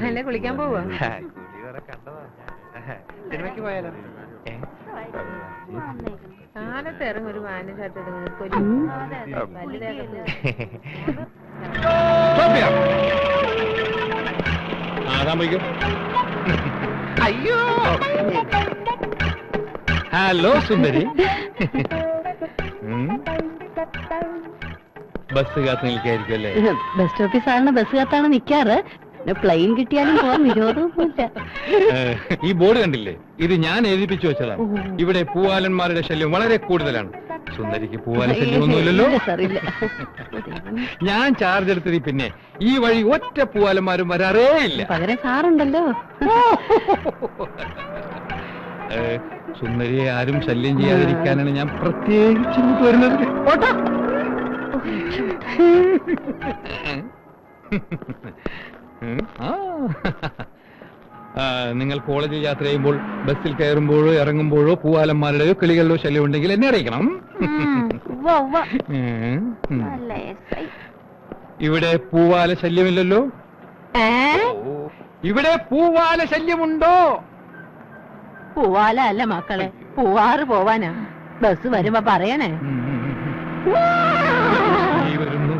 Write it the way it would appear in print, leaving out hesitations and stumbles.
അല്ലേ കുളിക്കാൻ പോവാ? സിനിമയ്ക്ക് പോയാലോ? കാലത്ത് ഇറങ്ങും ഒരു വാന ഷർട്ട് അയ്യോ, ഹലോ സുന്ദരി. ബസ് കാത്ത് നിൽക്കായിരിക്കും അല്ലേ? ബസ് സ്റ്റോപ്പിൽ സാറിന് ബസ് കാത്താണ് നിൽക്കാറ്. പ്ലെയിൻ കിട്ടിയാലും പോവാൻ വിരോധമൊന്നുമില്ല. ഈ ബോർഡ് കണ്ടില്ലേ? ഇത് ഞാൻ എഴുതിപ്പിച്ചു വെച്ചതാണ്. ഇവിടെ പൂവാലന്മാരുടെ ശല്യം വളരെ കൂടുതലാണ്. സുന്ദരിക്ക് പൂവാല ശല്യമൊന്നുമില്ലല്ലോ. ഞാൻ ചാർജ് എടുത്തത് പിന്നെ ഈ വഴി ഒറ്റ പൂവാലന്മാരും വരാറേ ഇല്ല. പകരം സാറുണ്ടല്ലോ. സുന്ദരിയെ ആരും ശല്യം ചെയ്യാതിരിക്കാനാണ് ഞാൻ പ്രത്യേകിച്ച് വരുന്നത്. നിങ്ങൾ കോളേജിൽ യാത്ര ചെയ്യുമ്പോൾ ബസ്സിൽ കയറുമ്പോഴോ ഇറങ്ങുമ്പോഴോ പൂവാലന്മാരുടെയോ കിളികളുടെയോ ശല്യം ഉണ്ടെങ്കിൽ എന്നെ അറിയിക്കണം. ഇവിടെ പൂവാല ശല്യമില്ലല്ലോ? ഇവിടെ പൂവാല ശല്യമുണ്ടോ? പൂവാല അല്ല മക്കളെ, പൂവാറ് പോവാനാ. ബസ് വരുമ്പോ പറയണേ. വരുന്നു.